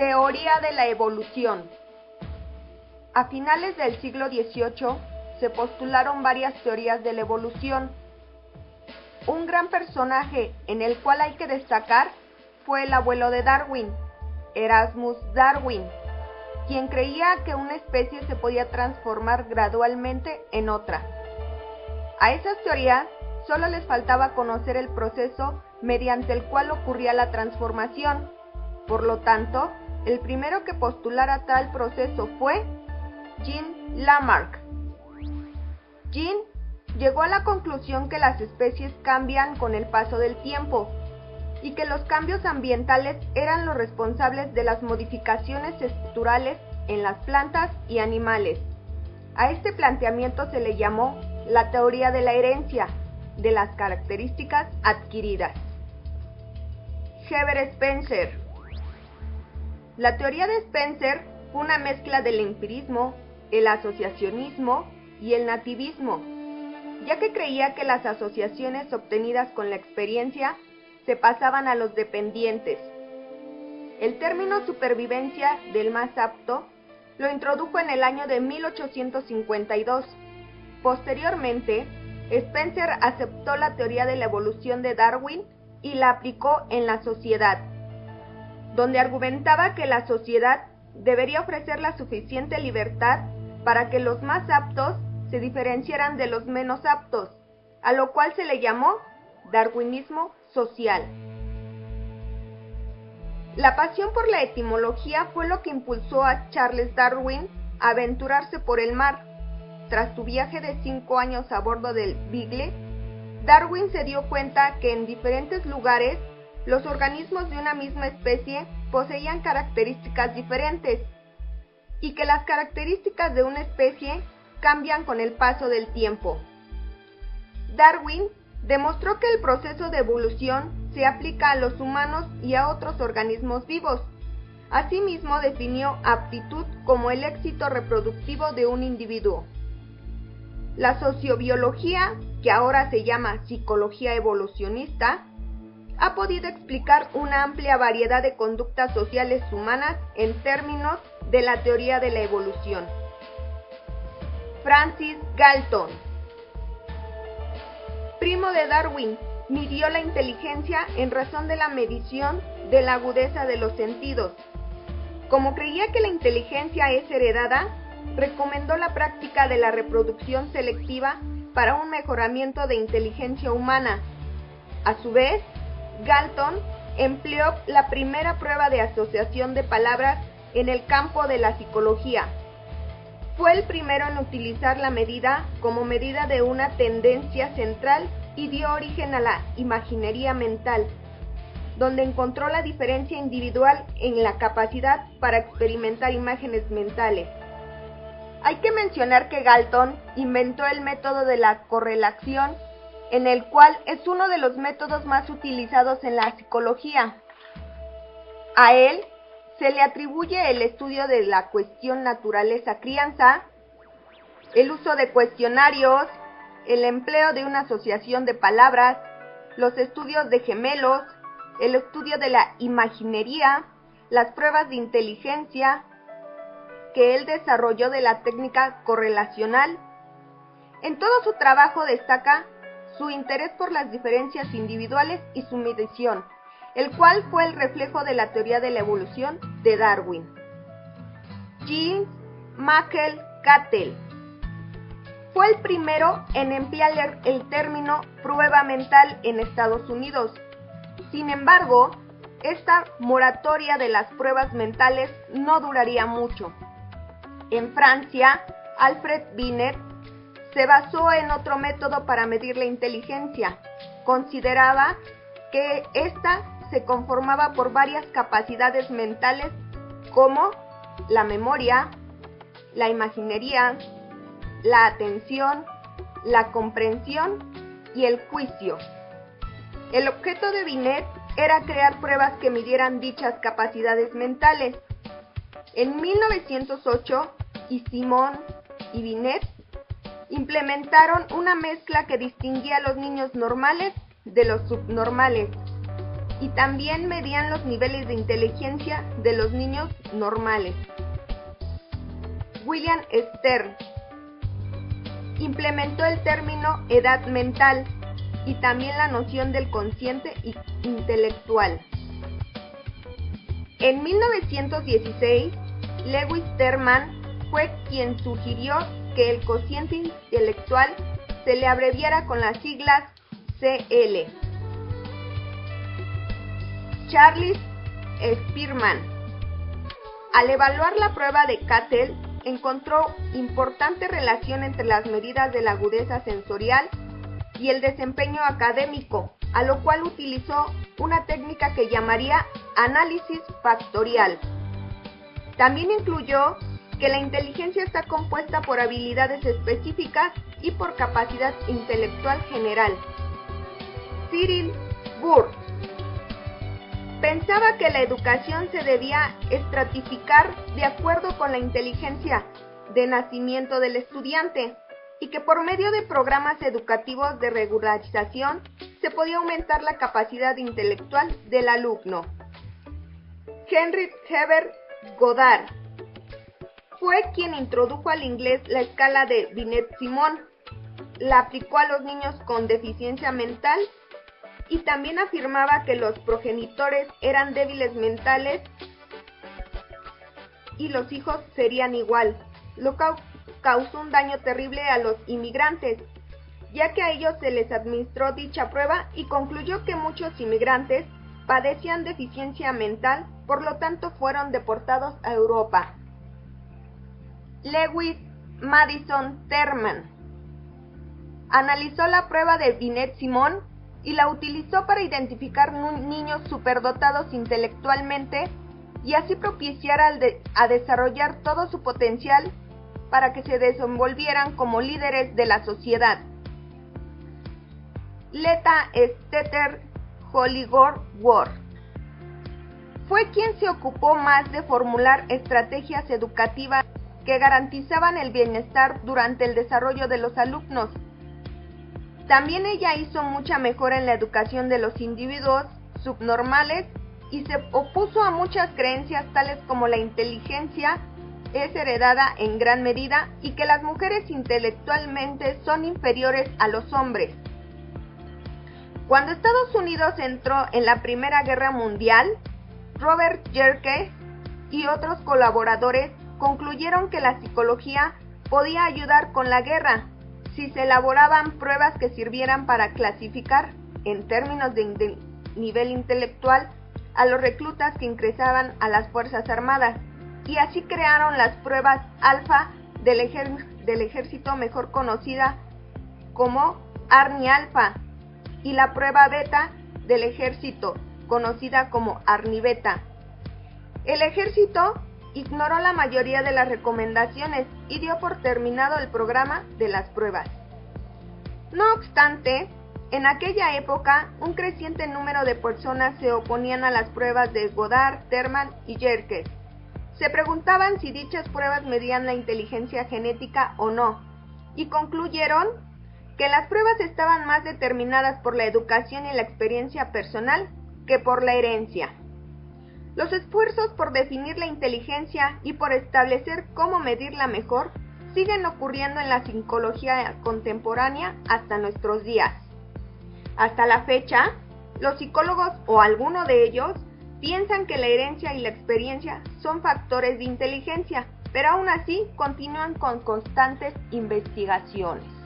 Teoría de la evolución. A finales del siglo XVIII se postularon varias teorías de la evolución. Un gran personaje en el cual hay que destacar fue el abuelo de Darwin, Erasmus Darwin, quien creía que una especie se podía transformar gradualmente en otra. A esas teorías solo les faltaba conocer el proceso mediante el cual ocurría la transformación. Por lo tanto, el primero que postulara tal proceso fue Jean Lamarck. Jean llegó a la conclusión que las especies cambian con el paso del tiempo y que los cambios ambientales eran los responsables de las modificaciones estructurales en las plantas y animales. A este planteamiento se le llamó la teoría de la herencia de las características adquiridas. Herbert Spencer. La teoría de Spencer fue una mezcla del empirismo, el asociacionismo y el nativismo, ya que creía que las asociaciones obtenidas con la experiencia se pasaban a los dependientes. El término supervivencia del más apto lo introdujo en el año de 1852. Posteriormente, Spencer aceptó la teoría de la evolución de Darwin y la aplicó en la sociedad, donde argumentaba que la sociedad debería ofrecer la suficiente libertad para que los más aptos se diferenciaran de los menos aptos, a lo cual se le llamó darwinismo social. La pasión por la etimología fue lo que impulsó a Charles Darwin a aventurarse por el mar. Tras su viaje de 5 años a bordo del Beagle, Darwin se dio cuenta que en diferentes lugares los organismos de una misma especie poseían características diferentes y que las características de una especie cambian con el paso del tiempo. Darwin demostró que el proceso de evolución se aplica a los humanos y a otros organismos vivos. Asimismo, definió aptitud como el éxito reproductivo de un individuo. La sociobiología, que ahora se llama psicología evolucionista, ha podido explicar una amplia variedad de conductas sociales humanas en términos de la teoría de la evolución. Francis Galton. Primo de Darwin, midió la inteligencia en razón de la medición de la agudeza de los sentidos. Como creía que la inteligencia es heredada, recomendó la práctica de la reproducción selectiva para un mejoramiento de inteligencia humana. A su vez, Galton empleó la primera prueba de asociación de palabras en el campo de la psicología. Fue el primero en utilizar la medida como medida de una tendencia central y dio origen a la imaginería mental, donde encontró la diferencia individual en la capacidad para experimentar imágenes mentales. Hay que mencionar que Galton inventó el método de la correlación, en el cual es uno de los métodos más utilizados en la psicología. A él se le atribuye el estudio de la cuestión naturaleza-crianza, el uso de cuestionarios, el empleo de una asociación de palabras, los estudios de gemelos, el estudio de la imaginería, las pruebas de inteligencia que él desarrolló de la técnica correlacional. En todo su trabajo destaca su interés por las diferencias individuales y su medición, el cual fue el reflejo de la teoría de la evolución de Darwin. James McElcattle fue el primero en emplear el término prueba mental en Estados Unidos. Sin embargo, esta moratoria de las pruebas mentales no duraría mucho. En Francia, Alfred Binet se basó en otro método para medir la inteligencia. Consideraba que ésta se conformaba por varias capacidades mentales como la memoria, la imaginería, la atención, la comprensión y el juicio. El objeto de Binet era crear pruebas que midieran dichas capacidades mentales. En 1908, Simon y Binet implementaron una mezcla que distinguía a los niños normales de los subnormales y también medían los niveles de inteligencia de los niños normales. William Stern implementó el término edad mental y también la noción del consciente intelectual. En 1916, Lewis Terman fue quien sugirió que el cociente intelectual se le abreviara con las siglas CL. Charles Spearman, al evaluar la prueba de Cattell, encontró importante relación entre las medidas de la agudeza sensorial y el desempeño académico, a lo cual utilizó una técnica que llamaría análisis factorial. También incluyó que la inteligencia está compuesta por habilidades específicas y por capacidad intelectual general. Cyril Burke pensaba que la educación se debía estratificar de acuerdo con la inteligencia de nacimiento del estudiante y que por medio de programas educativos de regularización se podía aumentar la capacidad intelectual del alumno. Henry Herbert Goddard fue quien introdujo al inglés la escala de Binet-Simon, la aplicó a los niños con deficiencia mental y también afirmaba que los progenitores eran débiles mentales y los hijos serían igual, lo que causó un daño terrible a los inmigrantes, ya que a ellos se les administró dicha prueba y concluyó que muchos inmigrantes padecían deficiencia mental, por lo tanto fueron deportados a Europa. Lewis Madison Terman analizó la prueba de Binet-Simon y la utilizó para identificar niños superdotados intelectualmente y así propiciar a desarrollar todo su potencial para que se desenvolvieran como líderes de la sociedad. Leta Stetter Hollingworth fue quien se ocupó más de formular estrategias educativas que garantizaban el bienestar durante el desarrollo de los alumnos. También ella hizo mucha mejora en la educación de los individuos subnormales y se opuso a muchas creencias tales como la inteligencia es heredada en gran medida y que las mujeres intelectualmente son inferiores a los hombres. Cuando Estados Unidos entró en la Primera Guerra Mundial, Robert Yerkes y otros colaboradores concluyeron que la psicología podía ayudar con la guerra si se elaboraban pruebas que sirvieran para clasificar, en términos de nivel intelectual, a los reclutas que ingresaban a las Fuerzas Armadas, y así crearon las pruebas alfa del ejército, mejor conocida como Army-Alpha, y la prueba beta del ejército, conocida como Army-Beta. El ejército ignoró la mayoría de las recomendaciones y dio por terminado el programa de las pruebas. No obstante, en aquella época, un creciente número de personas se oponían a las pruebas de Goddard, Terman y Yerkes. Se preguntaban si dichas pruebas medían la inteligencia genética o no, y concluyeron que las pruebas estaban más determinadas por la educación y la experiencia personal que por la herencia. Los esfuerzos por definir la inteligencia y por establecer cómo medirla mejor siguen ocurriendo en la psicología contemporánea hasta nuestros días. Hasta la fecha, los psicólogos o alguno de ellos piensan que la herencia y la experiencia son factores de inteligencia, pero aún así continúan con constantes investigaciones.